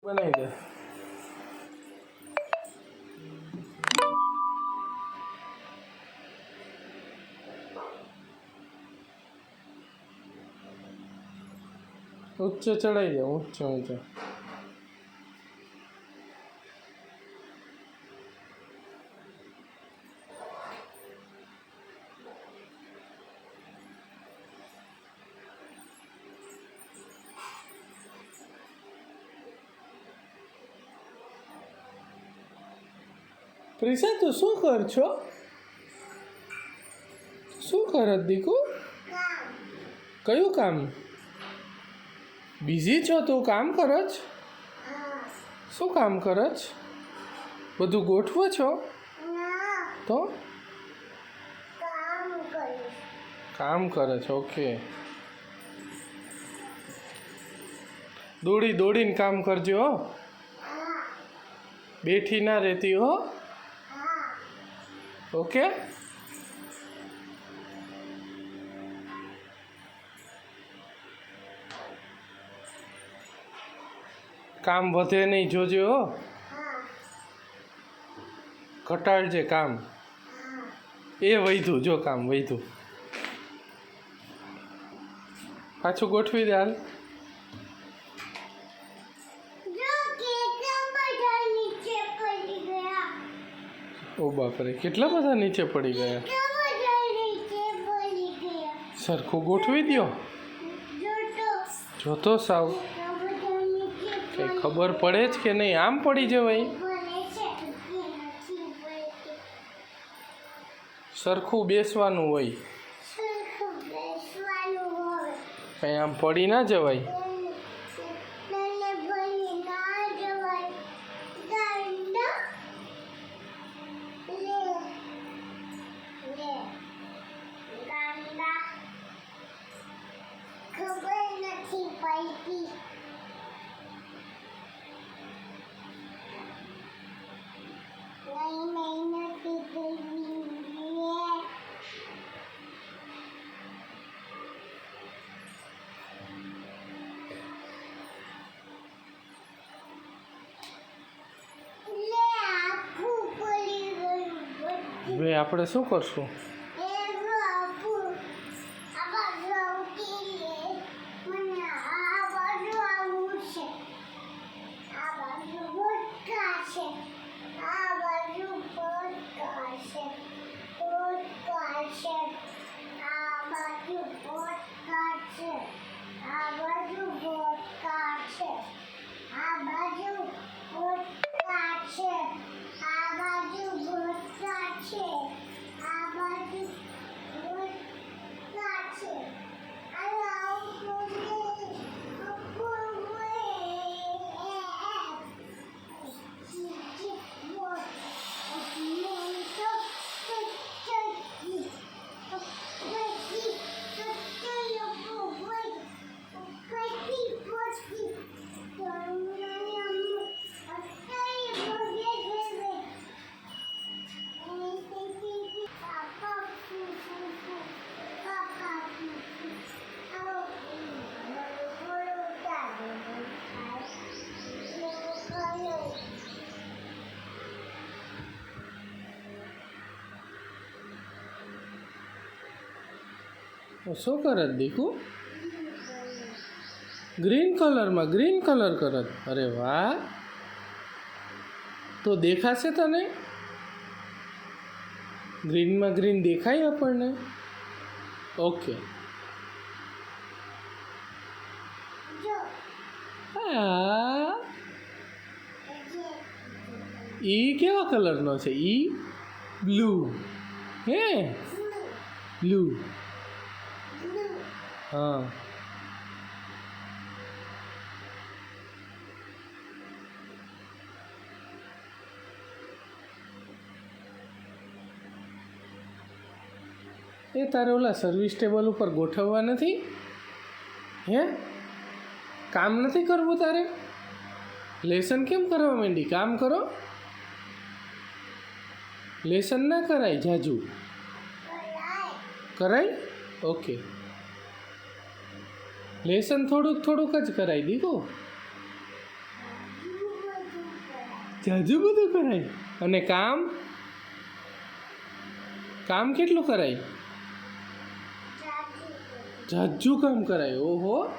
બનાવી દે. ઊંચો ચડાવી દે, ઊંચો ઊંચો. પ્રિસા તું શું કર છો? શું કરત દીકુ? કયું કામ? બિઝી છો તું? કામ કરચ? શું કામ કરચ? બધું ગોઠવો છો? તો કામ કરે છે. ઓકે, દોડી દોડીને કામ કરજો હો. બેઠી ના રહેતી હો. ઓકે. કામ વધે નહીં જોજો હો. ઘટાડજે કામ. એ વધ્યું, જો કામ વધ્યું. પાછું ગોઠવી દે હાલ. ઓ બાપરે, કેટલા બધા નીચે પડી ગયા. સરખું ગોઠવી દ્યો. જોતો સાવ કઈ ખબર પડે જ કે નહીં? આમ પડી જવાય. સરખું બેસવાનું હોય, કઈ આમ પડી ના જવાય. હવે આપણે શું કરશું? શું કરત દીકુ? ગ્રીન કલરમાં ગ્રીન કલર કરત. અરે વાહ, તો દેખાશે તને? ગ્રીનમાં ગ્રીન દેખાય આપણને? ઓકે. હા, ઈ કેવા કલરનો છે? ઈ બ્લુ. હે, બ્લુ. હા, એ તારે ઓલા સર્વિસ ટેબલ ઉપર ગોઠવવા નથી? હે, કામ નથી કરવું તારે? લેસન કેમ કરવા માંડી? કામ કરો. લેસન ના કરાય જાજુ? કરાય. ઓકે, લેસન થોડુંક થોડુંક જ કરાય દીકુ. જાજુ બધું કરાય. અને કામ કામ કેટલું કરાય? જાજુ કામ કરાય. ઓહો,